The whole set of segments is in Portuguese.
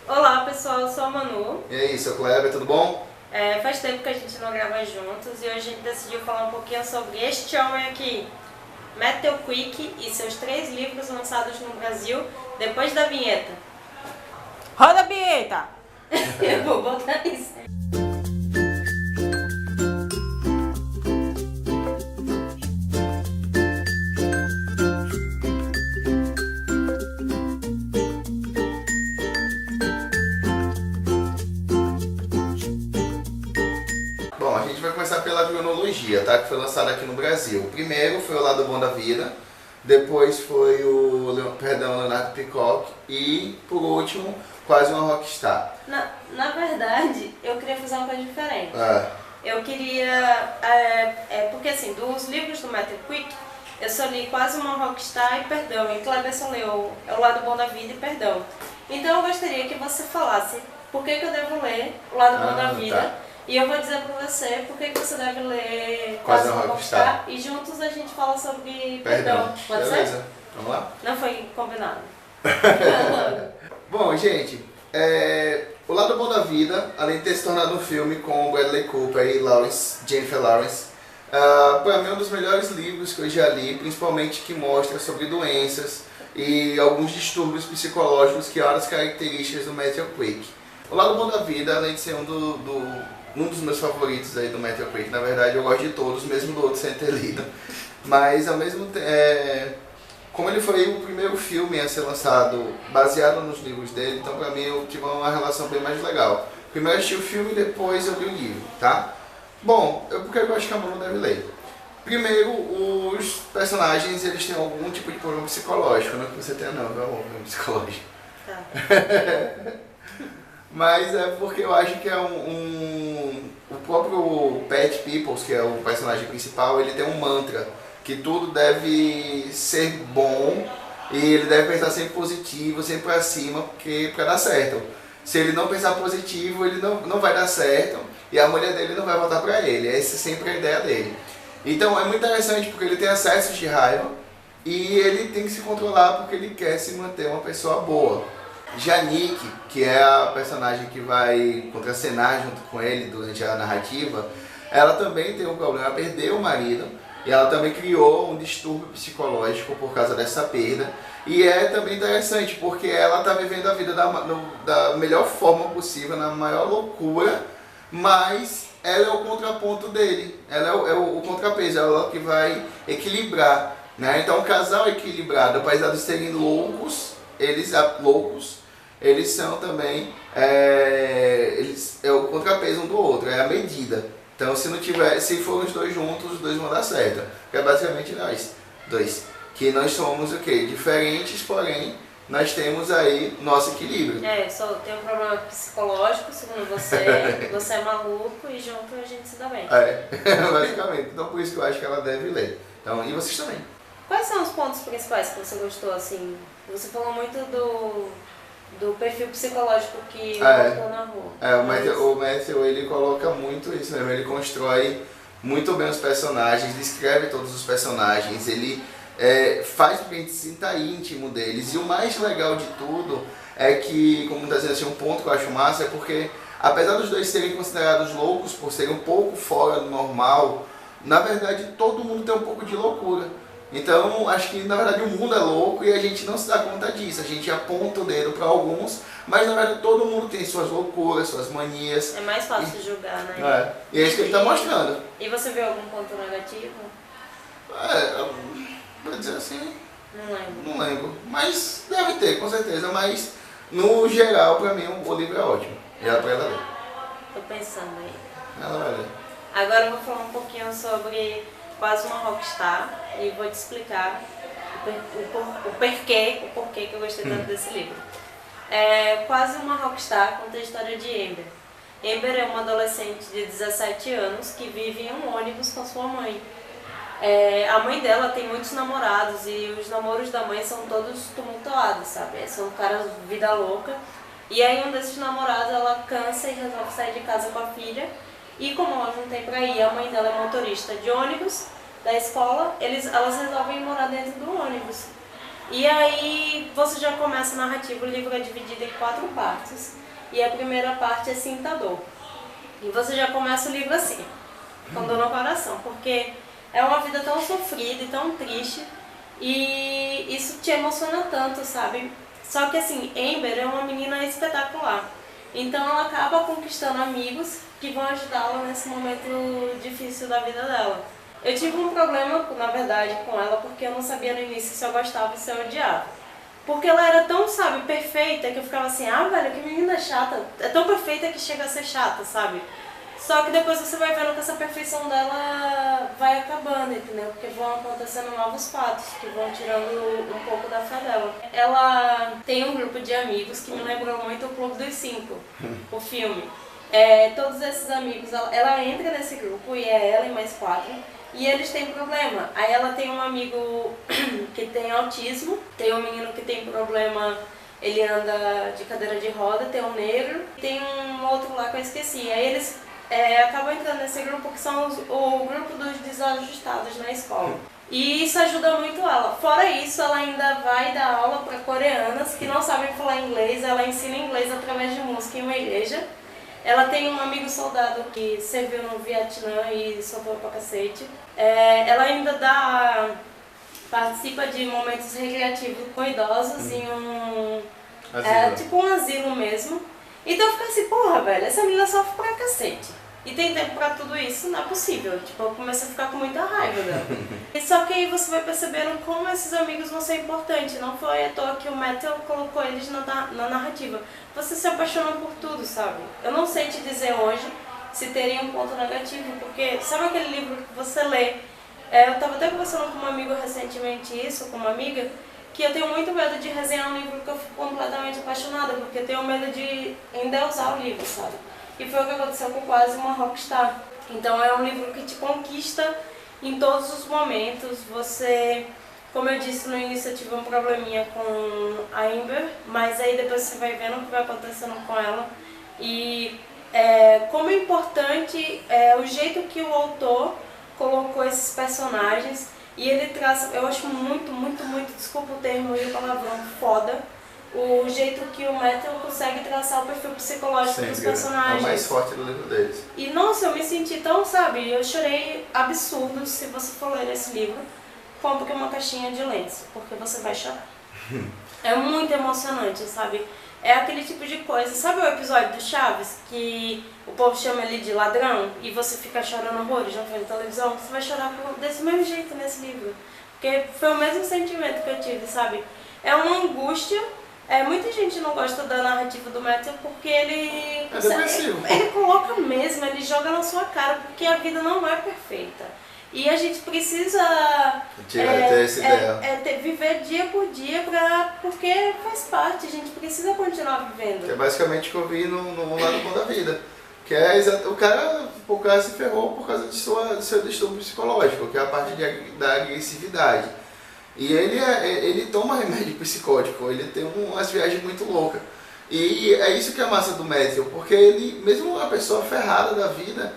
Olá pessoal, eu sou a Manu. E aí, seu Kleber, tudo bom? Faz tempo que a gente não grava juntos e hoje a gente decidiu falar um pouquinho sobre este homem aqui, Matthew Quick, e seus 3 livros lançados no Brasil depois da vinheta. Roda a vinheta! Eu vou botar isso. Bom, a gente vai começar pela cronologia, tá? Que foi lançada aqui no Brasil. O primeiro foi O Lado Bom da Vida, depois foi o Leonardo Peacock e, por último, Quase uma Rockstar. Na verdade, eu queria fazer uma coisa diferente. É. Eu queria... porque assim, dos livros do Matthew Quick, eu só li Quase uma Rockstar e Perdão. E Kleber só leu O Lado Bom da Vida e Perdão. Então eu gostaria que você falasse por que eu devo ler O Lado Bom da Vida. Tá. E eu vou dizer pra você por que você deve ler Quase uma Rockstar. E juntos a gente fala sobre Perdão. Pode Beleza. ser? Vamos lá? Não foi combinado. Bom, gente, O Lado Bom da Vida, além de ter se tornado um filme com Bradley Cooper e Jennifer Lawrence, para mim é um dos melhores livros que eu já li, principalmente que mostra sobre doenças e alguns distúrbios psicológicos que eram as características do Matthew Quick. O Lado Bom da Vida, além de ser um dos meus favoritos aí do Matthew Quick, na verdade eu gosto de todos, mesmo do outro sem ter lido, mas ao mesmo tempo, como ele foi o primeiro filme a ser lançado baseado nos livros dele, então pra mim eu tive uma relação bem mais legal. Primeiro eu assisti o filme e depois eu li o livro, tá? Bom, porque eu acho que a Manu deve ler. Primeiro, os personagens eles têm algum tipo de problema psicológico, não é que você tenha não, não é um problema psicológico. Tá. Mas é porque eu acho que o próprio Pat Peoples, que é o personagem principal, ele tem um mantra que tudo deve ser bom e ele deve pensar sempre positivo, sempre pra cima, porque pra dar certo. Se ele não pensar positivo, ele não vai dar certo e a mulher dele não vai voltar pra ele. Essa é sempre a ideia dele. Então é muito interessante porque ele tem acessos de raiva e ele tem que se controlar porque ele quer se manter uma pessoa boa. Janique, que é a personagem que vai contracenar junto com ele durante a narrativa, ela também tem um problema, ela perdeu o marido e ela também criou um distúrbio psicológico por causa dessa perda. E é também interessante porque ela está vivendo a vida da melhor forma possível, na maior loucura, mas ela é o contraponto dele, ela é o contrapeso, ela que vai equilibrar, né? Então o casal equilibrado, apesar de serem loucos, eles são também, eles é o contrapeso um do outro, é a medida. Então se for os dois juntos, os dois vão dar certo. Que é basicamente nós dois. Que nós somos o quê? Diferentes, porém nós temos aí nosso equilíbrio. Só tem um problema psicológico, segundo você, você é maluco e junto a gente se dá bem. Basicamente. Então por isso que eu acho que ela deve ler. Então, e vocês também. Quais são os pontos principais que você gostou, assim? Você falou muito do perfil psicológico que botou na rua. O Matthew, ele coloca muito isso mesmo, ele constrói muito bem os personagens, descreve todos os personagens, ele faz com que a gente se sinta íntimo deles. E o mais legal de tudo é que, como está dizendo assim, um ponto que eu acho massa é porque, apesar dos dois serem considerados loucos por serem um pouco fora do normal, na verdade todo mundo tem um pouco de loucura. Então, acho que na verdade o mundo é louco e a gente não se dá conta disso. A gente aponta o dedo para alguns, mas na verdade todo mundo tem suas loucuras, suas manias. É mais fácil julgar, né? E é isso que ele está mostrando. E você viu algum ponto negativo? Pra dizer assim, Não lembro. não lembro. Mas deve ter, com certeza. Mas no geral, para mim, o livro é ótimo. E ela para ela ler. Tô pensando aí. Ela vai ler. Agora eu vou falar um pouquinho sobre Quase uma Rockstar e vou te explicar o porquê que eu gostei tanto desse livro. Quase uma Rockstar conta a história de Amber. Amber é uma adolescente de 17 anos que vive em um ônibus com sua mãe. A mãe dela tem muitos namorados e os namoros da mãe são todos tumultuados, sabe? São caras vida louca. E aí um desses namorados ela cansa e resolve sair de casa com a filha. E como ela não tem pra ir, a mãe dela é motorista de ônibus da escola, elas resolvem morar dentro do ônibus. E aí você já começa a narrativa, o livro é dividido em 4 partes. E a primeira parte é Cintador. E você já começa o livro assim, com dor no coração, porque é uma vida tão sofrida e tão triste, e isso te emociona tanto, sabe? Só que assim, Amber é uma menina espetacular, então ela acaba conquistando amigos que vão ajudá-la nesse momento difícil da vida dela. Eu tive um problema, na verdade, com ela, porque eu não sabia no início se eu gostava ou se eu odiava. Porque ela era tão, sabe, perfeita, que eu ficava assim, ah, velho, que menina chata. É tão perfeita que chega a ser chata, sabe? Só que depois você vai vendo que essa perfeição dela vai acabando, entendeu? Porque vão acontecendo novos fatos que vão tirando um pouco da fé dela. Ela tem um grupo de amigos que me lembrou muito o Clube dos Cinco, o filme. Todos esses amigos, ela entra nesse grupo e é ela e mais 4. E eles têm problema. Aí ela tem um amigo que tem autismo, tem um menino que tem problema, ele anda de cadeira de roda, tem um negro, tem um outro lá que eu esqueci. Aí eles acabam entrando nesse grupo que são o grupo dos desajustados na escola. E isso ajuda muito ela. Fora isso, ela ainda vai dar aula para coreanas que não sabem falar inglês, ela ensina inglês através de música em uma igreja. Ela tem um amigo soldado que serviu no Vietnã e sofreu pra cacete. Ela ainda participa de momentos recreativos com idosos em um... tipo um asilo mesmo. Então eu fico assim, porra, velho, essa menina sofre pra cacete. E tem tempo pra tudo isso, não é possível. Tipo, eu comecei a ficar com muita raiva dela. E só que aí você vai percebendo como esses amigos vão ser importantes. Não foi à toa que o Matthew colocou eles na narrativa. Você se apaixona por tudo, sabe? Eu não sei te dizer hoje se teria um ponto negativo, porque sabe aquele livro que você lê? Eu tava até conversando com um amigo recentemente com uma amiga, que eu tenho muito medo de resenhar um livro que eu fico completamente apaixonada, porque eu tenho medo de endeusar o livro, sabe? E foi o que aconteceu com Quase uma Rockstar. Então é um livro que te conquista em todos os momentos. Você, como eu disse no início, eu tive um probleminha com a Amber, mas aí depois você vai vendo o que vai acontecendo com ela. E como é importante o jeito que o autor colocou esses personagens. E ele traça, eu acho muito, muito, muito, desculpa o termo e o palavrão, foda, o jeito que o Matthew consegue traçar o perfil psicológico dos personagens. É o mais forte do livro deles. E nossa, eu me senti tão, sabe, eu chorei absurdo. Se você for ler esse livro, compre uma caixinha de lenço, porque você vai chorar. É muito emocionante, sabe? É aquele tipo de coisa, sabe o episódio do Chaves, que o povo chama ele de ladrão e você fica chorando horrores na frente da televisão? Você vai chorar desse mesmo jeito nesse livro, porque foi o mesmo sentimento que eu tive, sabe? É uma angústia. Muita gente não gosta da narrativa do Matthew porque ele... É depressivo. Ele coloca mesmo, ele joga na sua cara, porque a vida não é perfeita. E a gente precisa ter essa ideia. Viver dia por dia, porque faz parte, a gente precisa continuar vivendo. Que é basicamente o que eu vi no lado bom da vida. Que é o cara se ferrou por causa do seu distúrbio psicológico, que é a parte da agressividade. E ele toma remédio psicótico, ele tem umas viagens muito loucas. E é isso que é a massa do Matthew, porque ele, mesmo uma pessoa ferrada da vida,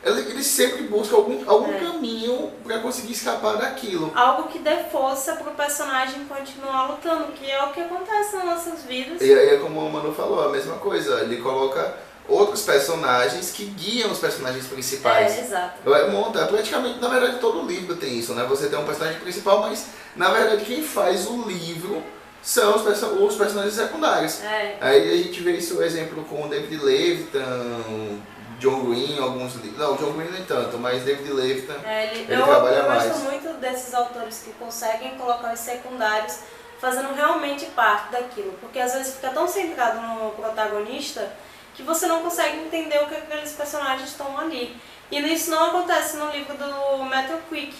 ele sempre busca algum caminho para conseguir escapar daquilo. Algo que dê força pro personagem continuar lutando, que é o que acontece nas nossas vidas. E aí, como o Manu falou, a mesma coisa, ele coloca outros personagens que guiam os personagens principais. Exato. Praticamente, na verdade, todo livro tem isso, né? Você tem um personagem principal, mas na verdade quem faz o livro são os personagens secundários. Aí a gente vê isso, o exemplo com o David Levitan, John Green, alguns livros. Não, John Green nem tanto, mas David Levitan, ele trabalha mais. Eu gosto muito desses autores que conseguem colocar os secundários fazendo realmente parte daquilo, porque às vezes fica tão centrado no protagonista que você não consegue entender o que aqueles personagens estão ali. E isso não acontece no livro do Matthew Quick,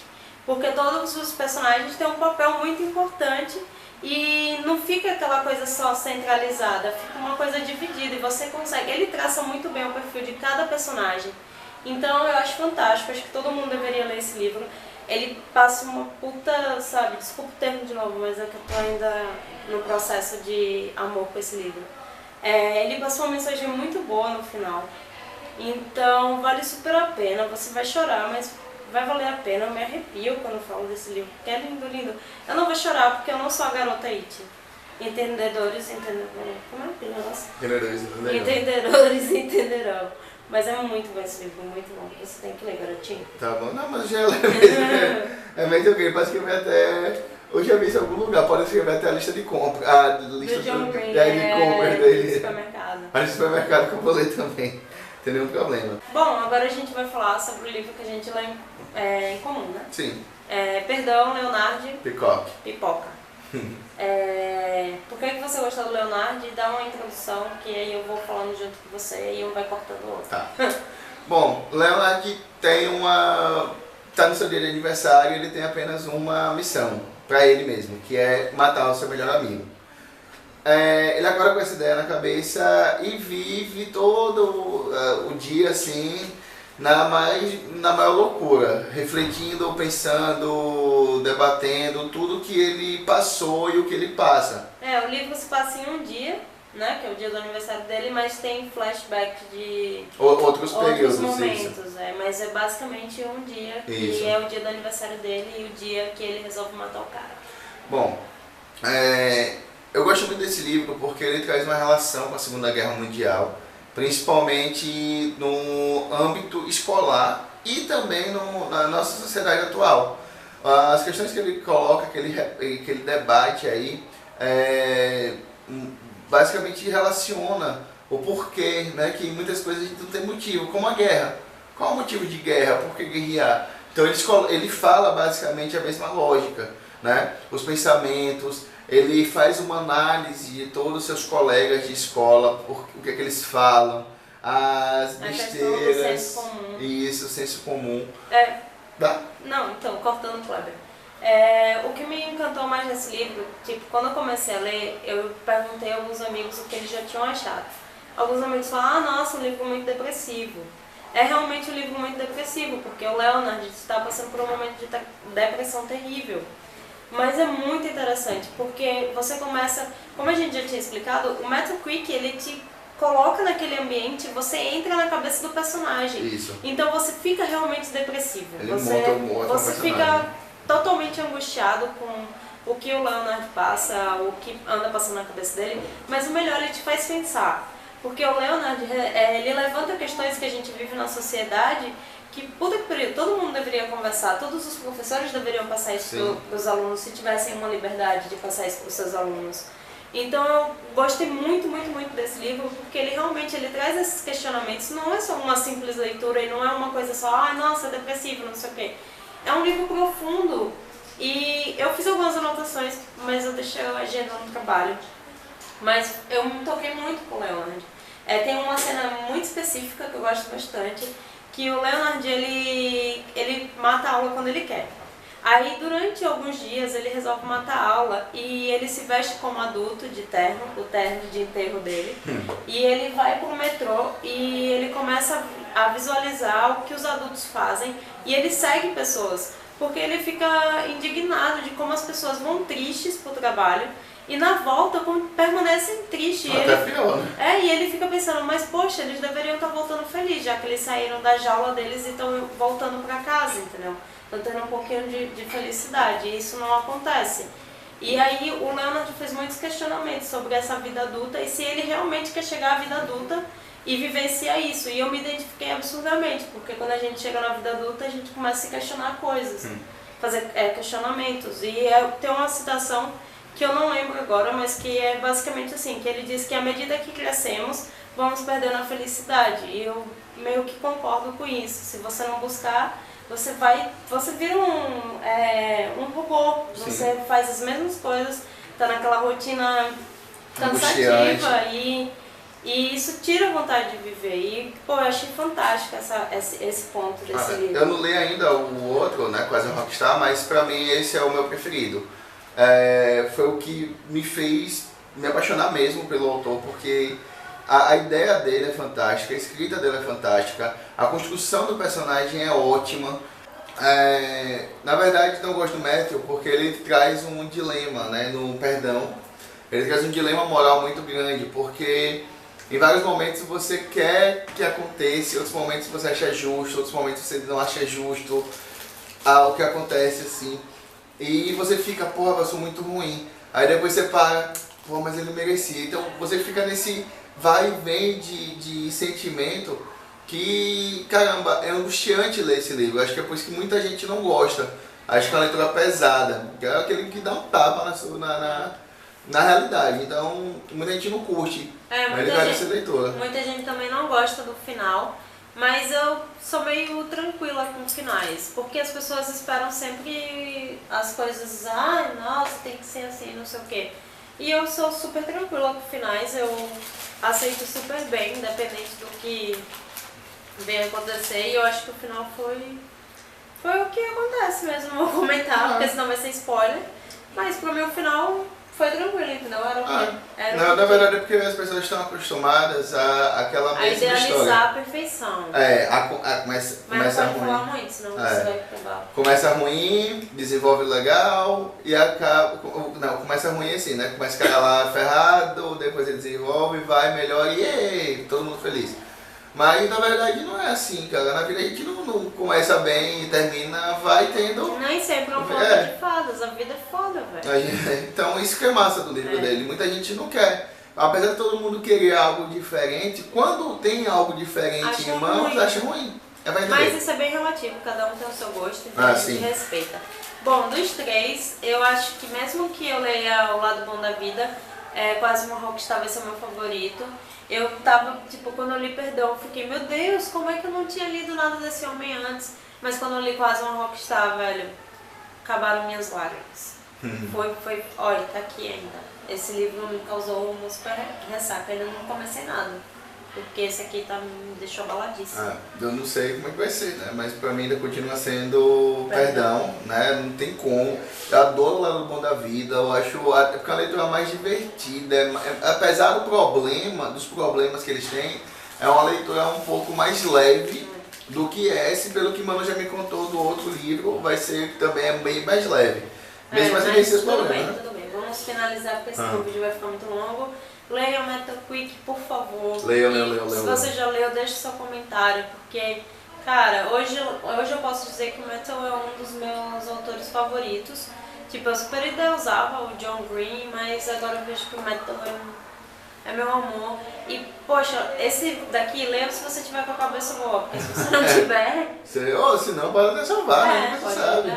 porque todos os personagens têm um papel muito importante e não fica aquela coisa só centralizada, fica uma coisa dividida e você consegue... Ele traça muito bem o perfil de cada personagem. Então eu acho fantástico, acho que todo mundo deveria ler esse livro. Ele passa uma puta, sabe, desculpa o termo de novo, mas é que eu tô ainda no processo de amor com esse livro. Ele passou uma mensagem muito boa no final, então vale super a pena, você vai chorar, mas vai valer a pena, eu me arrepio quando eu falo desse livro, porque é lindo, lindo. Eu não vou chorar porque eu não sou a garota It. Entendedores entenderão. Como é que é o negócio? Entendedores entenderão. Entendedores entenderão. Mas é muito bom esse livro, muito bom. Você tem que ler, garotinho. Tá bom, não, mas já é meio ok, parece que vai até. Eu já vi isso em algum lugar, pode escrever até a lista de compra. A lista Do John Green, de compras dele. supermercado. A lista de supermercado que eu vou ler também. Não tem nenhum problema. Bom, agora a gente vai falar sobre o livro que a gente lê em comum, né? Sim. Perdão, Leonardo. Peacock. Pipoca. Por que você gostou do Leonardo? Dá uma introdução que aí eu vou falando junto com você e um vai cortando o outro. Tá. Bom, Leonardo tem uma. Tá no seu dia de aniversário e ele tem apenas uma missão pra ele mesmo, que é matar o seu melhor amigo. Ele agora com essa ideia na cabeça e vive todo o dia assim, na maior loucura, refletindo, pensando, debatendo tudo que ele passou e o que ele passa. O livro se passa em um dia, né, que é o dia do aniversário dele, mas tem flashback de Outros períodos, momentos, isso. mas é basicamente um dia que Isso. é o dia do aniversário dele e o dia que ele resolve matar o cara. Bom, eu gosto muito desse livro porque ele traz uma relação com a Segunda Guerra Mundial, principalmente no âmbito escolar e também na nossa sociedade atual. As questões que ele coloca, que ele debate aí, basicamente relaciona o porquê, né, que muitas coisas a gente não tem motivo, como a guerra. Qual é o motivo de guerra? Por que guerrear? Então ele fala basicamente a mesma lógica, né? Os pensamentos, ele faz uma análise de todos os seus colegas de escola, o que é que eles falam, as besteiras, senso comum. Isso, o senso comum. Dá? Não, então, cortando o Kleber. O que me encantou mais nesse livro, tipo, quando eu comecei a ler, eu perguntei a alguns amigos o que eles já tinham achado. Alguns amigos falaram, nossa, um livro muito depressivo. É realmente um livro muito depressivo, porque o Leonard está passando por um momento de depressão terrível. Mas é muito interessante, porque você começa, como a gente já tinha explicado, o Matthew Quick, ele te coloca naquele ambiente, você entra na cabeça do personagem. Isso. Então você fica realmente depressivo. Ele monta um você personagem. fica totalmente angustiado com o que o Leonard passa, o que anda passando na cabeça dele, mas o melhor, ele te faz pensar. Porque o Leonard, ele levanta questões que a gente vive na sociedade que, puta que pariu, todo mundo deveria conversar, todos os professores deveriam passar isso para os alunos, se tivessem uma liberdade de passar isso para os seus alunos. Então eu gostei muito, muito, muito desse livro, porque ele realmente traz esses questionamentos, não é só uma simples leitura e não é uma coisa só, nossa, é depressivo, não sei o quê. É um livro profundo e eu fiz algumas anotações, mas eu deixei a agenda no trabalho. Mas eu me toquei muito com o Leonard. Tem uma cena muito específica que eu gosto bastante, que o Leonard, ele mata a aula quando ele quer. Aí, durante alguns dias, ele resolve matar a aula e ele se veste como adulto de terno, o terno de enterro dele. E ele vai pro metrô e ele começa a visualizar o que os adultos fazem e ele segue pessoas, porque ele fica indignado de como as pessoas vão tristes pro trabalho e na volta permanecem tristes. Até pior, né? E ele fica pensando, mas poxa, eles deveriam estar voltando felizes, já que eles saíram da jaula deles e estão voltando para casa, entendeu? Estão tendo um pouquinho de felicidade, e isso não acontece. E aí o Leonard fez muitos questionamentos sobre essa vida adulta e se ele realmente quer chegar à vida adulta e vivenciar isso. E eu me identifiquei absurdamente, porque quando a gente chega na vida adulta, a gente começa a se questionar coisas, fazer questionamentos. E tem uma citação que eu não lembro agora, mas que é basicamente assim, que ele diz que à medida que crescemos, vamos perdendo a felicidade. E eu meio que concordo com isso. Se você não buscar, você vira um robô. Sim. Você faz as mesmas coisas, tá naquela rotina cansativa e isso tira a vontade de viver. E, pô, eu achei fantástico esse ponto desse livro. Eu não li ainda o outro, né, Quase um Rockstar, mas pra mim esse é o meu preferido. Foi o que me fez me apaixonar mesmo pelo autor, porque a ideia dele é fantástica, a escrita dele é fantástica, a construção do personagem é ótima. Na verdade, eu gosto do Matthew porque ele traz um dilema, né, no perdão. Ele traz um dilema moral muito grande, porque em vários momentos você quer que aconteça, em outros momentos você acha justo, em outros momentos você não acha justo. ao que acontece assim. E você fica, porra, eu sou muito ruim. Aí depois você para, pô, mas ele merecia. Então você fica nesse vai e vem de sentimento que, caramba, é angustiante ler esse livro. Acho que é por isso que muita gente não gosta. Acho que é uma leitura pesada, que é aquele que dá um tapa na realidade. Então muita gente não curte. Mas ele vai ser leitora. Muita gente também não gosta do final. Mas eu sou meio tranquila com finais, porque as pessoas esperam sempre as coisas, ai, nossa, tem que ser assim, não sei o quê. E eu sou super tranquila com finais, eu aceito super bem, independente do que venha acontecer, e eu acho que o final foi o que acontece mesmo, não vou comentar, porque senão vai ser spoiler. Mas pro meu final foi tranquilo, entendeu? Na verdade é porque as pessoas estão acostumadas àquela mesma história. A idealizar a perfeição. Mas começa não pode falar muito, senão você vai acabar. Começa ruim, desenvolve legal e acaba... Não, começa ruim assim, né? Começa a cara lá ferrado, depois ele desenvolve, vai, melhora e todo mundo feliz. Mas na verdade não é assim, cara. Na vida a gente não começa bem e termina, vai tendo... Nem sempre é um conto de fadas, a vida é foda, velho. Então isso que é massa do livro dele. Muita gente não quer. Apesar de todo mundo querer algo diferente, quando tem algo diferente em mãos, acha ruim. Mas isso é bem relativo, cada um tem o seu gosto, então a gente respeita. Bom, dos três, eu acho que mesmo que eu leia O Lado Bom da Vida, Quase uma Rockstar vai ser o meu favorito. Eu tava, tipo, quando eu li Perdão, eu fiquei, meu Deus, como é que eu não tinha lido nada desse homem antes? Mas quando eu li Quase uma Rockstar, velho, acabaram minhas lágrimas. Olha, tá aqui ainda. Esse livro me causou uma super ressaca, ainda não comecei nada. Porque esse aqui me deixou abaladíssimo. Eu não sei como é que vai ser, né? Mas pra mim ainda continua sendo Perdão, né? Não tem como. Eu adoro O Lado Bom da Vida, eu acho porque é uma leitura mais divertida. Apesar dos problemas que eles têm, é uma leitura um pouco mais leve do que esse, pelo que Mano já me contou do outro livro, vai ser também bem mais leve. Mesmo assim, tem esses problemas, né? Tudo bem. Vamos finalizar porque senão o vídeo vai ficar muito longo. Leia o Metal Quick, por favor. Leia. Se você já leu, deixe seu comentário, porque, cara, hoje eu posso dizer que o Metal é um dos meus autores favoritos. Tipo, eu super idealizava o John Green, mas agora eu vejo que o Metal é meu amor. E, poxa, esse daqui, leia se você tiver com a cabeça boa, porque se você não tiver... Se não, pode até salvar, né? Você sabe.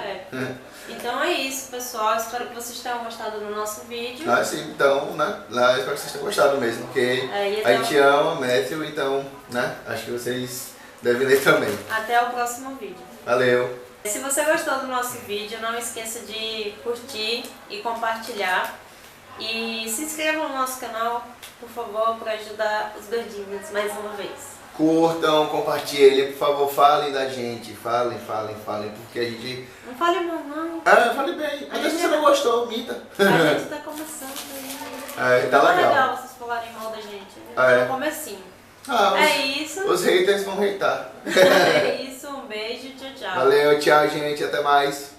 Então é isso, pessoal. Espero que vocês tenham gostado do nosso vídeo. Sim, então, né? Espero que vocês tenham gostado mesmo, porque a gente ama Matthew, então, né? Acho que vocês devem ler também. Até o próximo vídeo. Valeu! Se você gostou do nosso vídeo, não esqueça de curtir e compartilhar. E se inscreva no nosso canal, por favor, para ajudar os gordinhos mais uma vez. Curtam, compartilhem, por favor, falem da gente, falem, porque a gente... Não fale mal, não. Fale bem, mas se você não gostou, minta. A gente tá começando aí. Tá não legal. É legal vocês falarem mal da gente, no comecinho. Isso. Os haters vão hatear. É isso, um beijo, tchau, tchau. Valeu, tchau, gente, até mais.